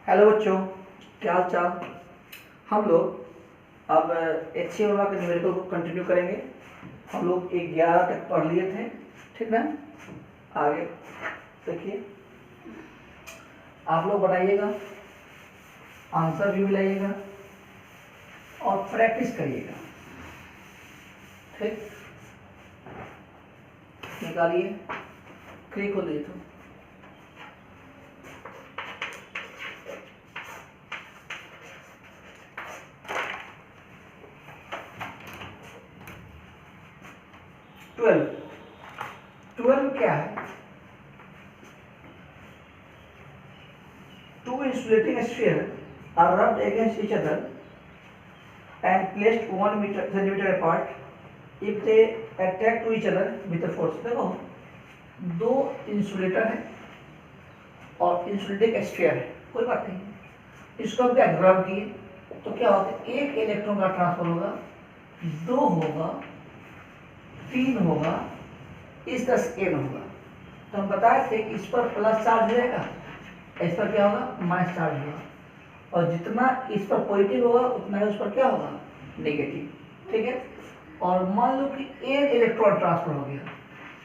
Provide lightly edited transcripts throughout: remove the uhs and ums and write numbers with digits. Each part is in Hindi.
हेलो बच्चों, क्या हाल चाल। हम लोग अब HCM के न्यूमेरिकल को कंटिन्यू करेंगे। हम लोग 11 तक पढ़ लिए थे, ठीक ना। आगे देखिए, आप लोग बताइएगा, आंसर भी मिलाइएगा और प्रैक्टिस करिएगा, ठीक। निकालिए, क्लिक हो दीजिए तो। ट्वेल्व क्या है? Two insulating spheres are rubbed against each other and placed 1 centimeter apart if they attack to each other with a force। देखो, दो इंसुलेटर है और इंसुलेटिंग स्फीयर है, कोई बात नहीं। इसको क्या रब किए तो क्या होता है, एक इलेक्ट्रॉन का ट्रांसफर होगा, दो होगा, तीन होगा, इस तरह से n होगा। तो हम बताए थे कि इस पर प्लस चार्ज हो जाएगा, इस पर क्या होगा, माइनस चार्ज होगा, और जितना इस पर पॉजिटिव होगा उतना ही उस पर क्या होगा, नेगेटिव, ठीक है। और मान लो कि n इलेक्ट्रॉन ट्रांसफर हो गया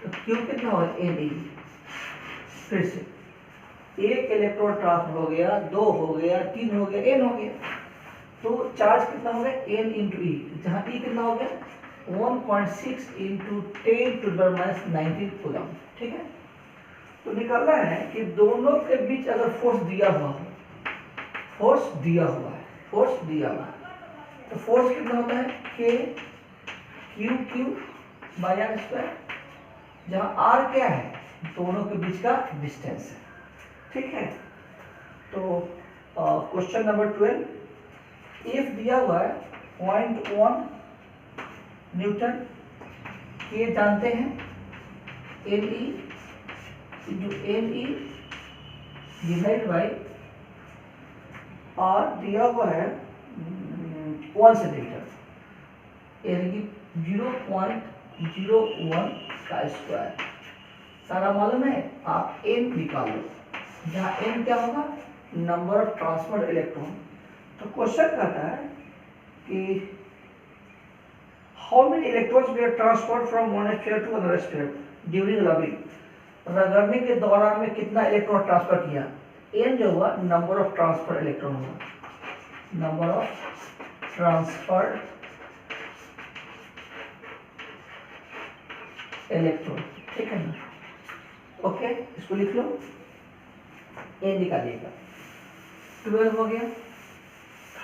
तो Q कितना होगा, Ne। फिर से एक इलेक्ट्रॉन ट्रांसफर हो गया, दो हो गया, तीन हो गया, n हो गया, तो चार्ज कितना हो गया, n इंटू ई, जहाँ ई कितना हो गया 1.6 इंटू 10⁻⁹ कूलम, ठीक है। तो निकालना है कि दोनों के बीच अगर फोर्स दिया हुआ है, फोर्स दिया हुआ है, तो फोर्स कितना होता है, K Q by R square, जहाँ R क्या है, दोनों के बीच का डिस्टेंस है, ठीक है। तो क्वेश्चन नंबर 12, इफ दिया हुआ है 0.1 न्यूटन, ये जानते हैं Ne into Ne divide by R दिया हुआ है 1 सेंटीमीटर, यानी कि 0.01 का स्क्वायर। सारा मालूम है, आप n निकाल लो, जहाँ n क्या होगा, नंबर ऑफ ट्रांसफर्ड इलेक्ट्रॉन। तो क्वेश्चन कहता है कि how many electrons were transferred from one sphere to other sphere during rubbing. रगड़ने के दौरान में कितना इलेक्ट्रॉन ट्रांसफर किया, n जो हुआ नंबर ऑफ ट्रांसफर्ड इलेक्ट्रॉन हुआ, नंबर ऑफ ट्रांसफर्ड इलेक्ट्रॉन, ठीक है ना। ओके, इसको लिख लो, ए निकालिएगा। 12 हो गया।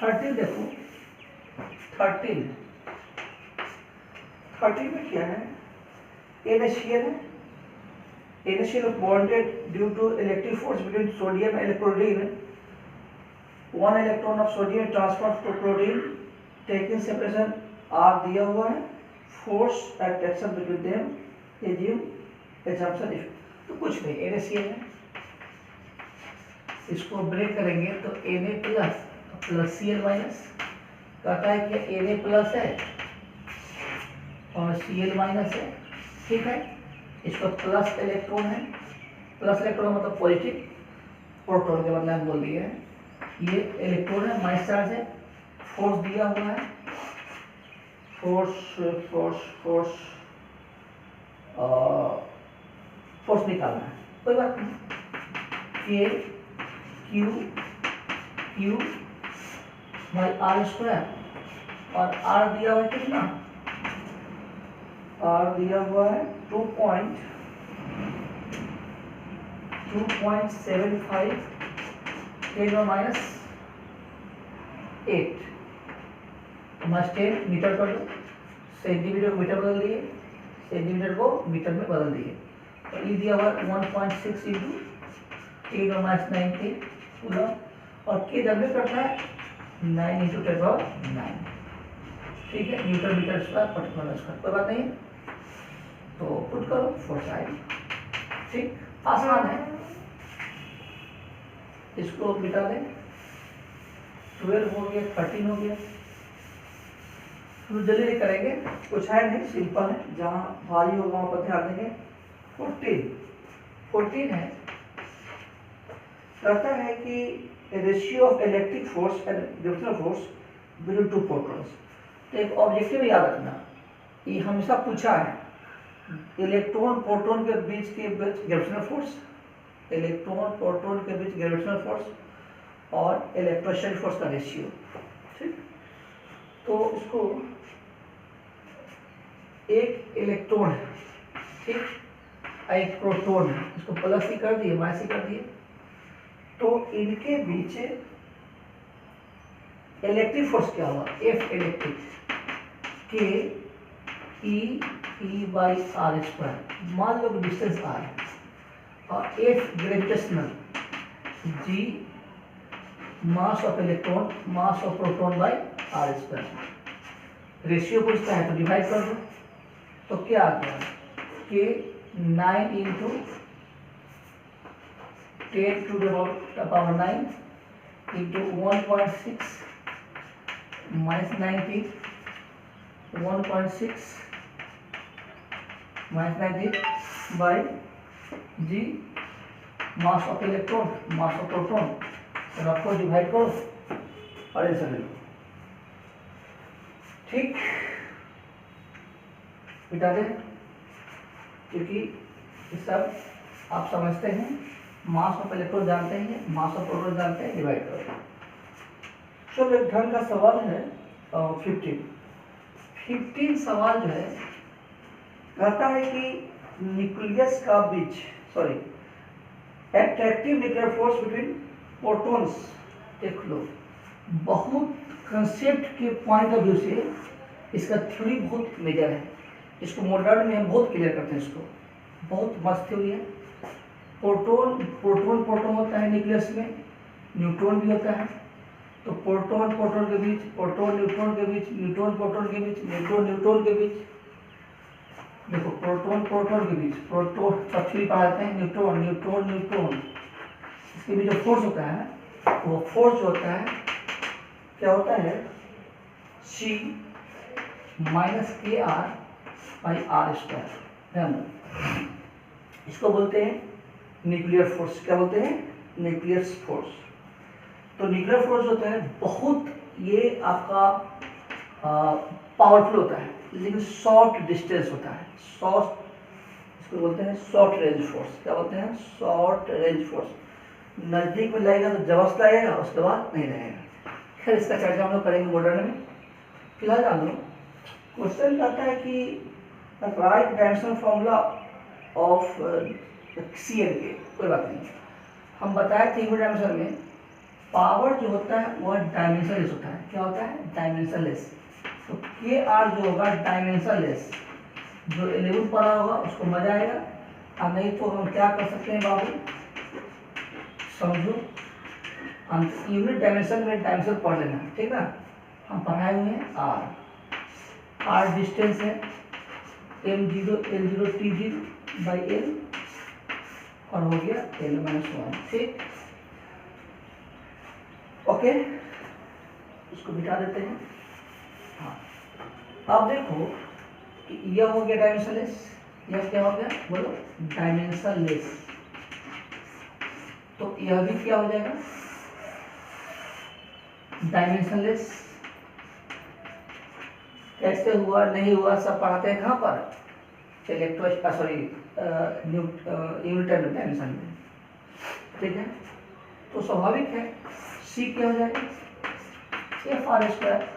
13 देखो, 13 में क्या है, NaCl है, NaCl bonded due to electric force between sodium and chlorine. One electron of sodium transferred to chlorine, taking separation R दिया हुआ है, force attraction between them, assume assumption if, तो कुछ नहीं, NaCl है, इसको ब्रेक करेंगे तो Na प्लस Cl माइनस, कहता है कि Na प्लस है और Cl माइनस है, ठीक है। इसको प्लस इलेक्ट्रॉन है, प्लस इलेक्ट्रॉन मतलब पॉजिटिव, प्रोटॉन के बदले हम बोल दिए हैं, ये इलेक्ट्रॉन है, माइनस चार्ज है, फोर्स दिया हुआ है, फोर्स निकालना है, कोई बात नहीं। Q बाई आर स्क्वायर, और R दिया हुआ है कितना, R दिया हुआ है 2.75 10⁻⁸, -10 मीटर कर लो, सेंटीमीटर को मीटर बदल दिए, सेंटीमीटर को मीटर में बदल दिए, तो ये दिया हुआ 1.6 इंटू 10⁻⁹ कूलम, और के डब्ल्यू करता है 9 इंटू 10⁹, ठीक है, newton metre square particular square, कोई बात नहीं। तो पुट करो फोर्स आएगी, ठीक, आसान है, इसको मिटा दें। 12 हो गया, 13 हो गया, तो जल्दी करेंगे, कुछ है नहीं, सिंपल है, जहाँ भारी होगा वहाँ पर ध्यान देंगे। 14 है, कहता है कि ratio of electric force and gravitational force between two protons. तो एक ऑब्जेक्टिव याद रखना, ये हमेशा पूछा है, इलेक्ट्रॉन प्रोटॉन के बीच ग्रेविटेशनल फोर्स, इलेक्ट्रॉन प्रोटॉन के बीच ग्रेविटेशनल फोर्स और इलेक्ट्रोस्टैटिक फोर्स का रेशियो। ठीक, तो इसको एक इलेक्ट्रॉन है, ठीक, एक प्रोटॉन है, इसको प्लस ही कर दिए, माइनस ही कर दिए, तो इनके बीच इलेक्ट्रिक फोर्स क्या हुआ, एफ इलेक्ट्रिक के ई बाई आर स्क्वायर, मान लो डिस्टेंस आर है, और F gravitational G mass of electron mass of proton by R square. Ratio पूछता है तो डिवाइड कर दो, तो क्या आ गया कि 9 into 10 to the power 9 into 1.6 minus 90 1.6 minus 90 by G mass of electron mass of proton, और आपको डिवाइड करो और आंसर ले लो। ठीक, मिटा दें, क्योंकि ये सब आप समझते हैं, मास ऑफ इलेक्ट्रॉन जानते हैं, मास ऑफ प्रोटॉन जानते हैं, डिवाइड करो। चलो एक ढंग का सवाल है 15 सवाल जो है कहता है कि न्यूक्लियस का बीच attractive nuclear force between protons. देख लो, बहुत कंसेप्ट के पॉइंट ऑफ व्यू से इसका थ्योरी बहुत मेजर है, इसको मॉडर्न में हम बहुत क्लियर करते हैं, इसको बहुत मस्त थ्योरी है। प्रोटॉन होता है न्यूक्लियस में, न्यूट्रॉन भी होता है, तो प्रोटॉन प्रोटॉन के बीच, प्रोटॉन न्यूट्रॉन के बीच, न्यूट्रॉन प्रोटॉन के बीच, न्यूट्रॉन न्यूट्रॉन के बीच, देखो प्रोटॉन प्रोटॉन के बीच, प्रोटॉन पक्षी पढ़ाते हैं, न्यूट्रॉन न्यूट्रॉन न्यूट्रॉन, इसके बीच जो फोर्स होता है, वो फोर्स जो होता है क्या होता है, C minus K R by R square, इसको बोलते हैं न्यूक्लियर फोर्स। क्या बोलते हैं, न्यूक्लियर फोर्स। तो न्यूक्लियर फोर्स होता है बहुत, ये आपका पावरफुल होता है, लेकिन शॉर्ट डिस्टेंस होता है, शॉर्ट, इसको बोलते हैं शॉर्ट रेंज फोर्स। क्या बोलते हैं, शॉर्ट रेंज फोर्स। नज़दीक में लगेगा तो जबरदस्त लगेगा, उसके बाद नहीं लगेगा। खैर इसका चर्चा हम लोग करेंगे मॉडर्न में। फिलहाल जान लो, क्वेश्चन कहता है कि right dimensional formula of CN के, कोई बात नहीं, हम बताए थे डायमेंशन में पावर जो होता है वह डायमेंशनलेस होता है। क्या होता है, डायमेंशनलेस। तो के आर जो होगा डायमेंशनलेस, जो 11 पढ़ा होगा उसको मजा आएगा, और नहीं तो हम क्या कर सकते हैं बाबू, समझो, यूनिट डायमेंशन में डायमेंशन पढ़ लेना, ठीक ना। हम पढ़ाए हुए हैं आर डिस्टेंस है, M0 L0 T0 by L, और हो गया L-1, ठीक, ओके, इसको मिटा देते हैं। हाँ, अब देखो कि यह हो गया डायमेंशनलेस, यह क्या हो गया, बोलो डायमेंशनलेस, तो यह भी क्या हो जाएगा, डायमेंशनलेस। कैसे हुआ नहीं हुआ सब पढ़ाते हैं कहाँ पर, यूनिट डायमेंशन में, ठीक है। तो स्वाभाविक है C क्या हो जाएगा, F R square,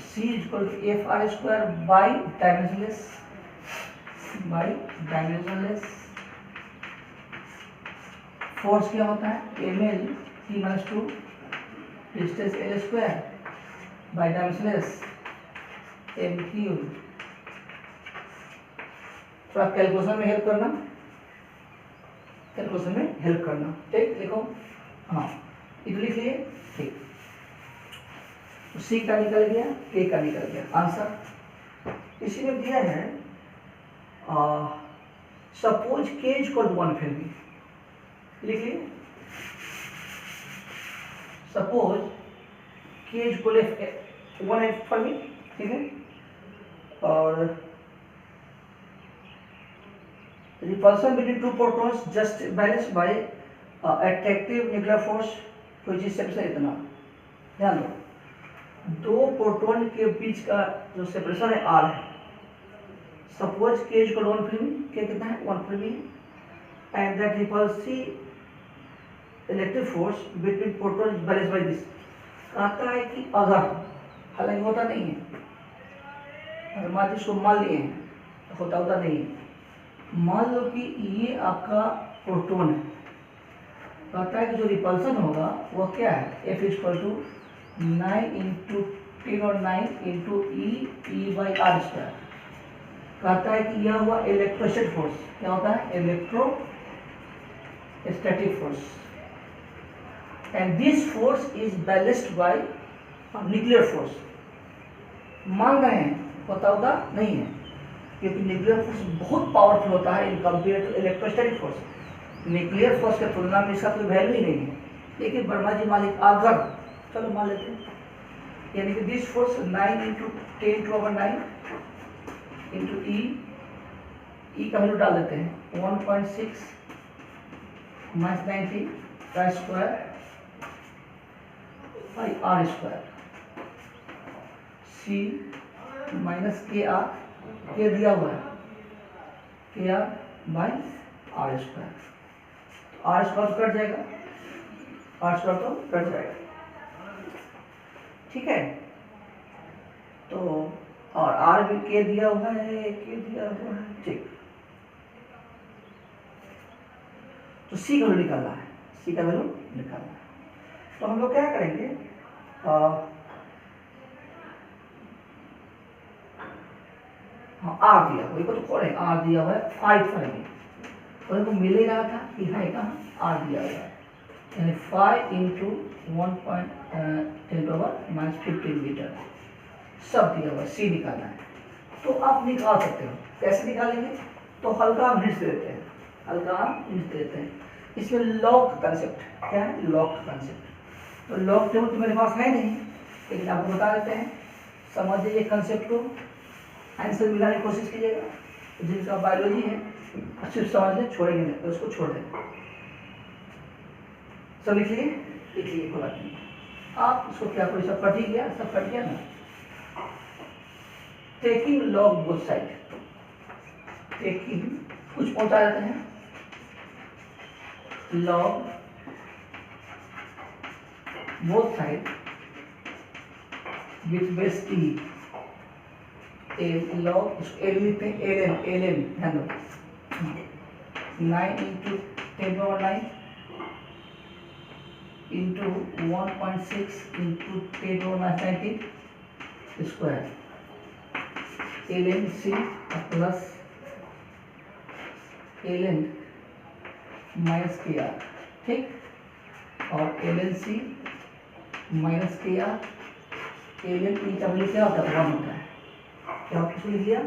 C equal to F R square by dimensionless. Force क्या होता है, ml T minus 2 distance L square by dimensionless m cube. थोड़ा कैलकुलेशन में हेल्प करना, ठीक, लिखो, हाँ इधर लिख लिए, ठीक। तो C का निकल गया, K का निकल गया, आंसर इसी में दिया है। सपोज K इक्वल टू 1 फिर भी लिख लिए, suppose K equal 1 for me, ठीक है, और repulsion between two protons just balanced bye attractive nuclear force which is separation इतना। ध्यान दो, दो प्रोटॉन के बीच का जो सेपरेशन है r है। Suppose k equal 1 free, k कितना है 1 free, and that repulsive electric force between proton is balanced by this. कहता है कि अगर, हालांकि होता नहीं है, अगर मान इसको मान लिए हैं तो होता नहीं है। मान लो कि ये आपका प्रोटॉन है, कहता है कि जो रिपल्सन होगा वो क्या है, F इक्वल टू 9 इंटू 10 और 9 into E by R square. कहता है कि यह हुआ इलेक्ट्रोस्टैटिक फोर्स। क्या होता है, electrostatic force, and this force is balanced bye nuclear force. मान रहे हैं, होता नहीं है, क्योंकि न्यूक्लियर फोर्स बहुत पावरफुल होता है in compare to electrostatic force. Nuclear force की तुलना में इसका कोई वैल्यू ही नहीं है। लेकिन वर्मा जी मालिक अगर, चलो मान लेते हैं, यानी कि this force 9 into 10 to power 9 into e का वैल्यू डाल देते हैं 1.6 माइनस 90 का square by R square, C minus K R, K दिया हुआ है K R by R square. R square तो कट जाएगा, आर स्क्वायर तो कट जाएगा, ठीक है। तो और आर भी के दिया हुआ है, के दिया हुआ है, ठीक। तो सी का वैल्यू निकालना है, सी का वैल्यू निकालना है। तो हम लोग क्या करेंगे, हाँ आर दिया हुआ, तो कौन है, आर दिया हुआ है 5 और इनको मिल ही रहा था कि है कहाँ, आर दिया हुआ है, यानी 5 इंटू 1.10⁻15 मीटर सब दिया हुआ है। सी निकालना है, तो आप निकाल सकते हो। कैसे निकालेंगे, तो हल्का हम हिंट्स देते हैं, हल्का हम हिंट्स देते हैं। इसमें लॉग का कंसेप्ट क्या है, लॉग का कंसेप्ट। तो लॉग टेबल तो मेरे पास है नहीं, लेकिन आपको बता देते हैं, समझ लीजिए कंसेप्ट को, आंसर मिलाने की कोशिश कीजिएगा। जिनका बायोलॉजी है अच्छे से समझ लें, छोड़ेंगे नहीं तो उसको छोड़ दें। सब लिख लिए, कोई बात नहीं। आप इसको क्या कोई सब कट ही गया, सब कट गया ना। Taking log both side, taking कुछ पहुंचा देते हैं, log both side with base E, log L लिखते हैं, एल एम ध्यान दो, 9 into 10⁻9 into 1.6 into 10⁻90 square, L N C plus L N minus K R, ठीक। और L N C minus K R, L N का वैल्यू क्या होता है, 1 होता है। क्या आपको लिख लिया,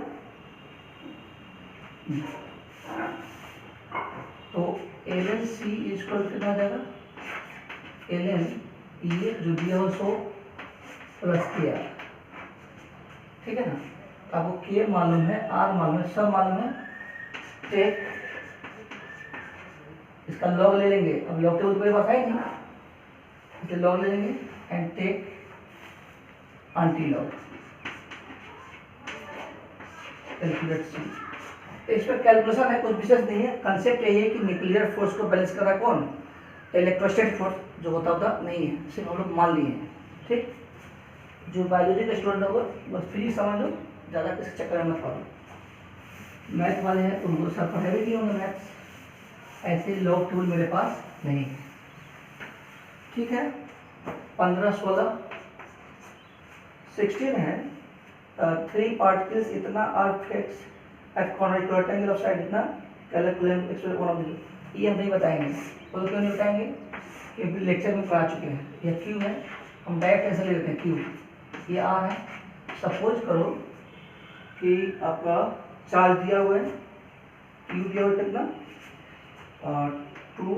तो एल एन सी इक्वल कितना हो जाएगा, एल एन ये जो दिया हो 100 प्लस के आर, ठीक है ना। आपको के मालूम है, आर मालूम है, सब मालूम है। टेक इसका लॉग ले लेंगे, अब लॉग टेबल मेरे पास है नहीं, इसलिए लॉग ले लेंगे and take anti log, calculate C. इस पर कैलकुलेशन है, कुछ विशेष नहीं है। कंसेप्ट यही है कि न्यूक्लियर फोर्स को बैलेंस कर रहा है कौन, इलेक्ट्रोस्टैटिक फोर्स, जो होता नहीं है, सिर्फ हम लोग मान लिए हैं, ठीक। जो बायोलॉजी का स्टूडेंट होगा बस फ्री समझ लो, ज़्यादा किसी चक्कर में मत पड़ो। मैथ वाले हैं उनको सर पढ़े भी नहीं होंगे मैथ्स, ऐसे लॉग टूल मेरे पास नहीं है, ठीक है। 15, 16, 16 है, 3 पार्टिकल्स इतना are fix at corner rectangle of side इतना, calculate express one of the, ये हम नहीं बताएंगे। वो क्यों नहीं बताएंगे, क्योंकि लेक्चर में पढ़ा चुके हैं। यह क्यू है, हम डायरेक्ट आंसर ले लेते हैं, क्यू ये आर है। सपोज करो कि आपका चार्ज दिया हुआ है, क्यू दिया हुआ कितना, 2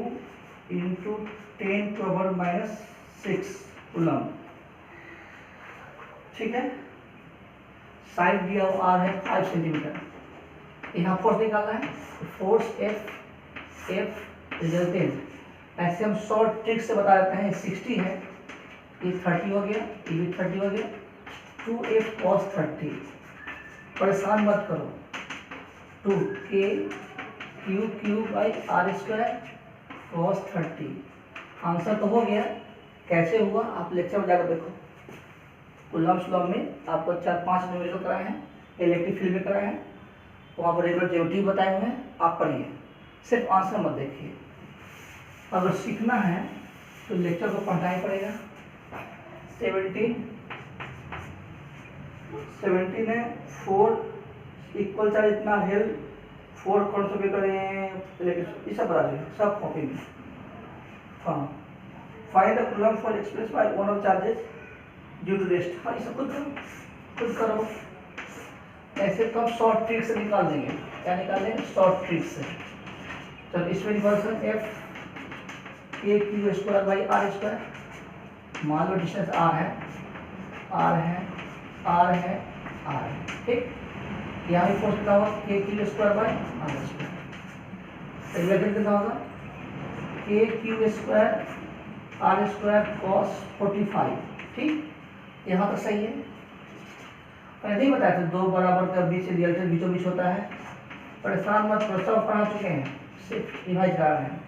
इंटू 10⁻⁻6 कूलम, ठीक है। साइड दिया हुआ आर है 5 सेंटीमीटर। यहाँ फोर्स निकालना है, फोर्स एफ रिजल्टेंट। ऐसे हम शॉर्ट ट्रिक से बता देते हैं। 60 है, ये 30 हो गया, ये भी 30 हो गया, 2F cos 30। परेशान मत करो, 2K Q/r² cos 30। आंसर तो हो गया। कैसे हुआ आप लेक्चर में जाकर देखो। कूलम्ब्स लॉ में आपको 4-5 न्यूमेरिकल कराए हैं, इलेक्ट्रिक फील्ड में कराए हैं, वहाँ पर रेगुलर ज्योमेट्री बताए हुए हैं, आप पढ़िए, सिर्फ आंसर मत देखिए। अगर सीखना है तो लेक्चर को पढ़ना ही पड़ेगा। 17 है, 4 इक्वल चार्ज इतना हेल्प 4 कौन सा पे करें, ये सब बता दें, सब कॉपी में। हाँ, find the coulomb for express by one of charges due to rest. हाँ, ये सब खुद करो। ऐसे तो हम शॉर्ट ट्रिक से निकाल देंगे। क्या निकालेंगे? शॉर्ट ट्रिक से। चलो इसमें वर्सन F K/r²। मान लो डिस्टेंस r है, ठीक। यहाँ भी फोर्स कितना होगा? K/r²। रिजल्टेंट कितना होगा? K/r² cos 45। ठीक, यहाँ तो सही है। मैंने नहीं बताया था 2 बराबर का बीच रिजल्टेंट बीचों बीच होता है। परेशान मत करो, सब पढ़ा चुके हैं, सिर्फ रिवाइज करा रहे हैं।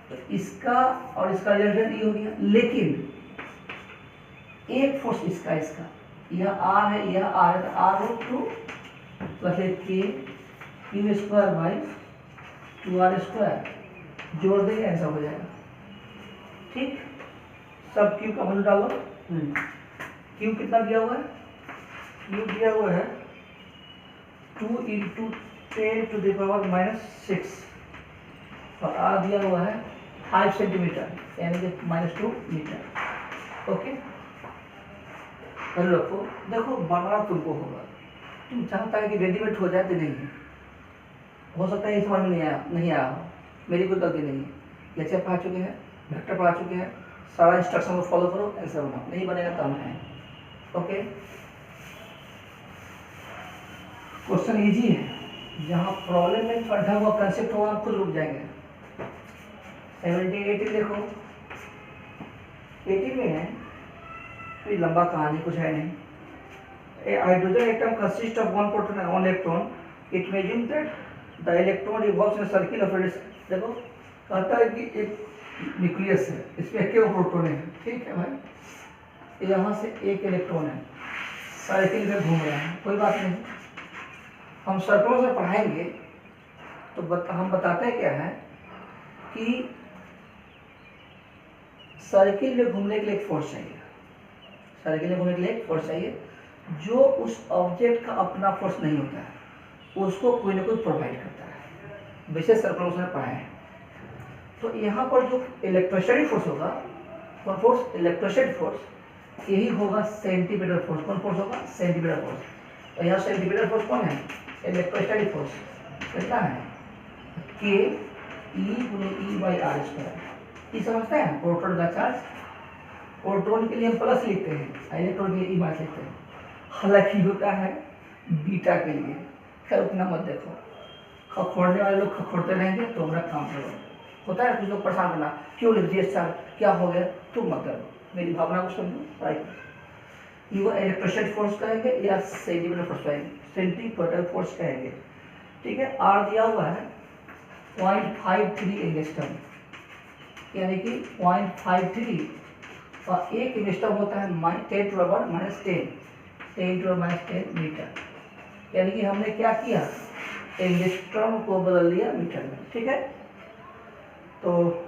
तो इसका और इसका रिजल्टेंट ये हो गया, लेकिन एक फोर्स इसका यह r है, यह r है, तो r√2 प्लस K Q²/2r²। जोड़ देंगे, ऐसा हो जाएगा। ठीक, सब Q का वैल्यू डालो। Q कितना दिया हुआ है? Q दिया हुआ है 2 × 10⁻⁻6 और R दिया हुआ है 5 सेंटीमीटर, यानी कि -2 मीटर। ओके, रखो। देखो बनाना तुमको होगा। तुम चाहता है कि रेडीमेड हो जाए तो नहीं है, हो सकता है इस समझ में नहीं आया हो, मेरी कोई गलती नहीं है। लेक्चर पढ़ा चुके हैं, वेक्टर पढ़ा चुके हैं, सारा इंस्ट्रक्शन को फॉलो करो, आंसर बनाओ। नहीं बनेगा तो हम हैं। ओके, क्वेश्चन इजी है। जहाँ प्रॉब्लम में पढ़ा हुआ कंसेप्ट होगा आप खुद रुक जाएंगे। 17-18 देखो, 18 में है, कोई लंबा कहानी कुछ है नहीं। A hydrogen atom consists of one proton and one electron. It may assume that the electron revolves in a circle of radius। देखो कहता है कि एक न्यूक्लियस है, इसमें क्यों प्रोटॉन है। ठीक है भाई, यहाँ से एक इलेक्ट्रॉन है, सर्किल में घूम रहा है, कोई बात नहीं। हम सर्कलों से पढ़ाएंगे तो हम बताते हैं क्या है कि सर्किल में घूमने के लिए एक फोर्स चाहिए। सर्किल में घूमने के लिए एक फोर्स चाहिए, जो उस ऑब्जेक्ट का अपना फोर्स नहीं होता है, उसको कोई ना कोई प्रोवाइड करता है। विशेष सर्कलों से पढ़ा है। तो यहाँ पर जो इलेक्ट्रोस्टैटिक फोर्स होगा, कौन फोर्स? इलेक्ट्रोस्टैटिक फोर्स, यही होगा सेंटीमीटर फोर्स। कौन फोर्स होगा? Centimetre force. तो यहाँ सेंटीमीटर फोर्स कौन है? इलेक्ट्रोस्टैटिक फोर्स कितना है? K E/r²। ये समझते हैं? प्रोटॉन का चार्ज, प्रोटॉन के लिए हम प्लस लिखते हैं, इलेक्ट्रॉन के लिए ई माइनस लिखते हैं। हालांकि होता है बीटा के लिए। खैर उतना मत देखो, खखोड़ने वाले लोग खखोड़ते रहेंगे तो हमारा काम करो। होता है कुछ लोग परेशान करना, क्यों लिख दिए सर, क्या हो गया, तुम मत करो, मेरी भावना को समझो, पढ़ाई करो। ये वो इलेक्ट्रोस्टैटिक फोर्स कहेंगे या सेंटीमीटर फोर्स कहेंगे? सेंटीमीटर फोर्स कहेंगे। ठीक है, आर दिया हुआ है 0.53 एंगस्ट्रम, यानी कि 0.53, और एक एंगस्ट्रम होता है 10⁻⁻10 मीटर। यानी कि हमने क्या किया, एंगस्ट्रम को बदल दिया मीटर में। ठीक है, तो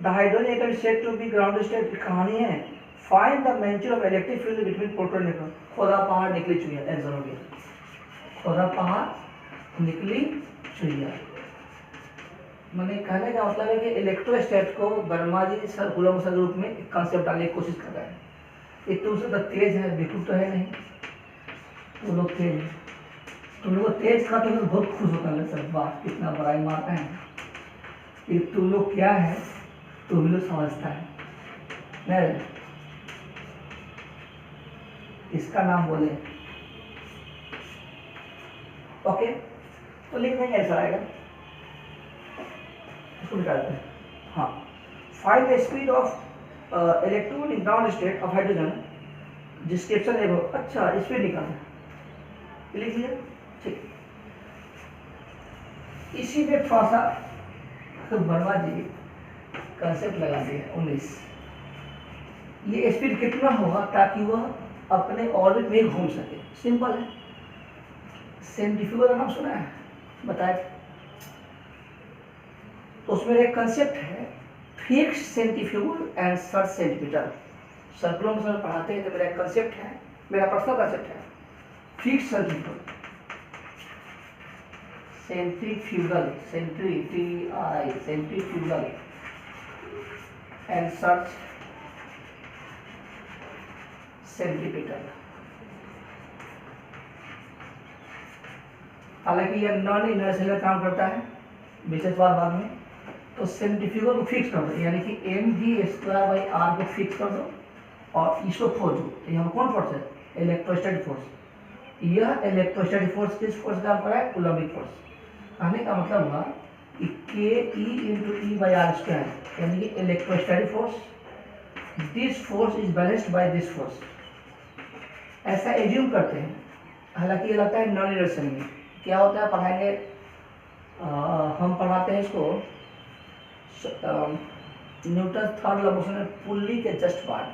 the hydrogen atom said to be ground state कहानी है। Find the magnitude of electric field between proton neutron. खोदा पहाड़ निकली चुहिया, आंसर हो गया। खोदा पहाड़ निकली चुहिया, मैंने कहने का मतलब है कि इलेक्ट्रोस्टैट को वर्मा जी सर्कुलर मोशन के रूप में एक कॉन्सेप्ट डालने की कोशिश कर रहे हैं। एक तो उससे तेज है, बेवकूफ तो है नहीं, वो लोग तेज है। तुम लोग तेज का तो बहुत खुश होता है सर, बात कितना बड़ाई मारता है कि तुम लोग क्या है, तुम लोग समझता है नहीं। इसका नाम बोले। ओके, तो लिखेंगे ऐसा आएगा, इसको निकालते हैं। हाँ, find the speed of electron in ground state of hydrogen, description है वो। अच्छा, स्पीड निकालना लिख लिया, ठीक। इसी में थोड़ा सा वर्मा जी कंसेप्ट लगा दिए 19, ये स्पीड कितना होगा ताकि वह अपने ऑर्बिट में घूम सके। सिंपल है, सेंट्रीफ्यूगल का नाम सुना है, बताए। तो उसमें एक कंसेप्ट है fix centrifugal and search centimetre. Circular में सर पढ़ाते हैं तो मेरा एक कंसेप्ट है, मेरा पर्सनल कंसेप्ट है, fix centrifugal, centrifugal, centrifugal and search centimetre. हालांकि यह नॉन इनर्शियल का काम करता है, विशेष बात बाद में। तो सेंट्रीफ्यूगल को फिक्स कर दो, यानी कि mv²/r को फिक्स कर दो और इसको खोजो। तो यहाँ कौन फोर्स है? Electrostatic force. यह इलेक्ट्रोस्टैटिक फोर्स किस फोर्स का काम है? Coulombic force. कहने का मतलब हुआ कि ke/E/r², यानी कि electrostatic force, this force is balanced by this force. ऐसा एज्यूम करते हैं, हालांकि ये लगता है नॉन इनर्शियल में। क्या होता है पढ़ाएंगे, हम पढ़ाते हैं इसको Newton third law of motion में पुल्ली के जस्ट बाद।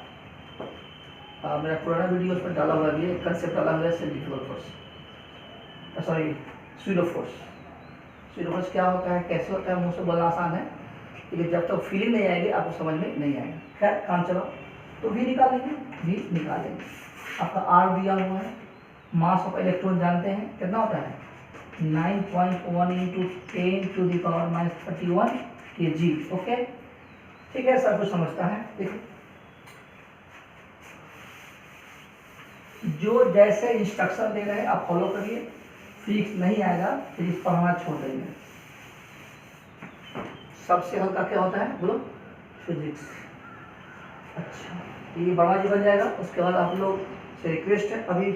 मेरा पुराना वीडियो उस पर डाला हुआ है, कंसेप्ट डाला हुआ है centrifugal force, sorry pseudo force. Pseudo force क्या होता है, कैसे होता है, मुझसे बोलना आसान है, लेकिन जब तक फीलिंग नहीं आएगी आपको समझ में नहीं आएगा। खैर काम चलो, तो वी निकालेंगे, वी निकालेंगे। आपका आर दिया हुआ है, मास ऑफ इलेक्ट्रॉन जानते हैं कितना होता है, 9.1 × 10⁻31 kg। ओके, ठीक है, सब कुछ समझता है। देखिए, जो जैसे इंस्ट्रक्शन दे रहे हैं आप फॉलो करिए, फिक्स नहीं आएगा फिर पढ़ना छोड़ देंगे। सबसे हल्का क्या होता है बोलो? फिजिक्स। अच्छा, ये बड़ा जी बन जाएगा। उसके बाद आप लोग से रिक्वेस्ट है, अभी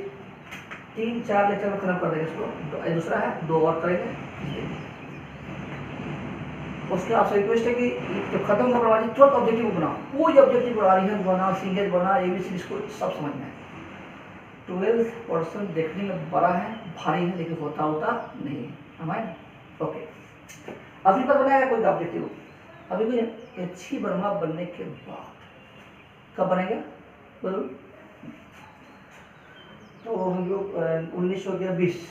3-4 लेक्चर में खत्म कर देंगे इसको। दूसरा है 2 और करेंगे। उसके आपसे रिक्वेस्ट है कि जब खत्म करवा लीजिए तुरंत ऑब्जेक्टिव बनाओ, कोई ऑब्जेक्टिव बना, रिजन बना, सिंगल बना, एबीसी, इसको सब समझना है। 12% देखने में बड़ा है, भारी है, लेकिन होता नहीं है हमारे। ओके, अभी तक बनाया कोई ऑब्जेक्टिव? अभी भी अच्छी वर्मा बनने के बाद कब बनेगा बोलो? तो हम लोग 19 हो गया, 20।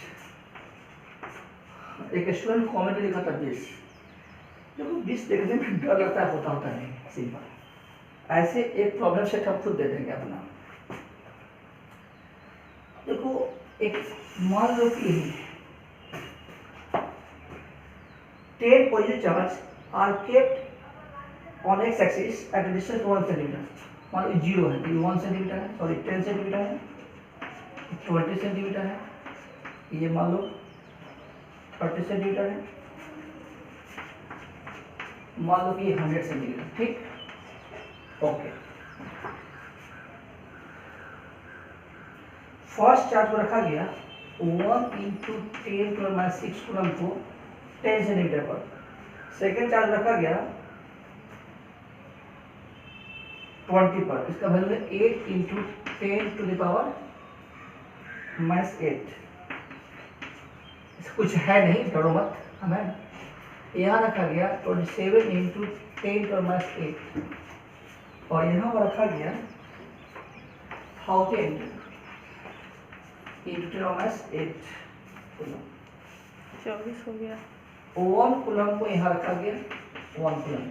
एक स्टूडेंट कॉमेंट लिखा था 20। देखो 20 देखने में डर लगता है, होता नहीं, सिंपल। ऐसे एक प्रॉब्लम सेट हम खुद दे देंगे अपना। देखो, एक मान लो कि 10 positive charge are kept on X axis at distance 1 centimetre. मान लो 0 है, ये 1 सेंटीमीटर है, सॉरी 10 सेंटीमीटर है, 20 सेंटीमीटर है, ये मान लो 30 सेंटीमीटर है, मान लो कि ये 100 सेंटीमीटर। ठीक, ओके। फर्स्ट चार्ज को रखा गया 1 × 10⁻6 कूलम को 10 सेंटीमीटर पर। सेकेंड चार्ज रखा गया 20 पर, इसका वैल्यू है 8 × 10⁻8। कुछ है नहीं, डरो मत, हमें यहाँ रखा गया 27 × 10⁻8 और यहाँ पर रखा गया 1000 × 10⁻8 कूलम। 24 हो गया। 1 कूलम को यहाँ रखा गया 1 कूलम,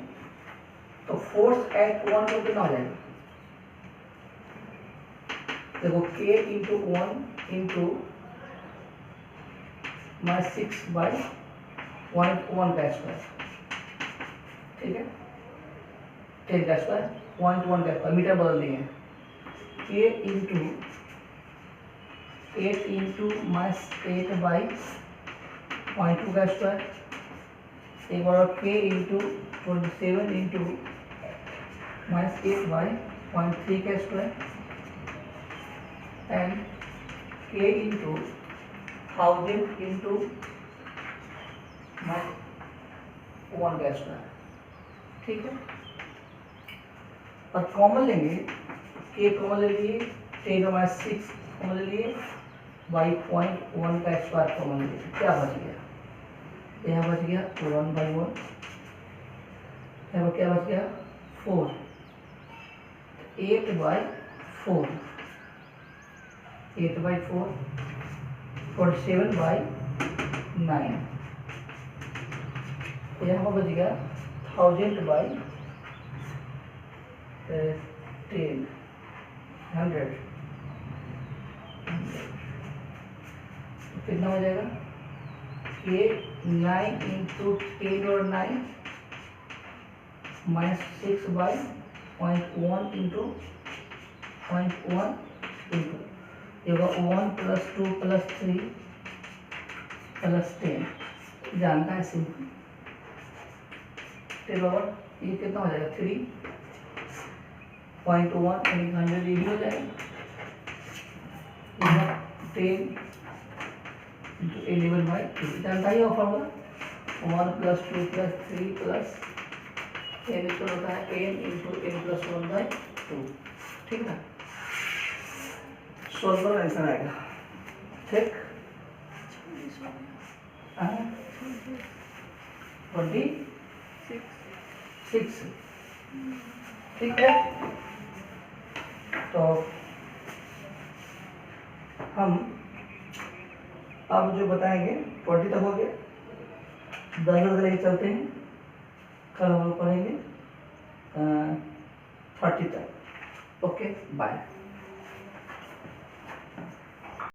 तो फोर्स एट 1 को कितना हो जाएगा? देखो k × 1 × -6/0.1 का स्क्वायर, ठीक है, 10 का स्क्वायर, 0.1 का स्क्वायर, मीटर बदल दिए हैं। k × 8 × -8/0.2 का स्क्वायर, एक बार k × 27 × -8/0.3 का स्क्वायर एंड k × 1000 × माइनस 1 का स्क्वायर, ठीक है। और कॉमन लेंगे, के कॉमन ले लिए, 10 माइनस 6 कॉमन ले लिए, बाई 0.1 का स्क्वायर कॉमन ले लिए, क्या बच गया? यहाँ बच गया 1/1, यहाँ क्या बच गया 4, 8/4, 8/4, 47/9, यहाँ बच गया 1000/10, 100, कितना हो जाएगा? ये 9 इंटू 10 और 9 माइनस 6/0.1 इंटू 0.1 इंटू ये होगा 1 + 2 + 3 + 10, जानना है सिंपल। 10 ओवर ये कितना हो जाएगा 3.1 यानी 100 ये भी हो जाएगा। 10 इंटू 11/2 जानता ही हो फॉर्मूला, 1 + 2 + 3 + n इक्वल होता है n इंटू n + 1/2, ठीक है। सोल्व करो आंसर आएगा, ठीक। 26, ठीक है। तो हम अब जो बताएंगे 20 तक हो गया, 10 लेके चलते हैं, कल हम लोग पढ़ेंगे 30 तक। Okay bye.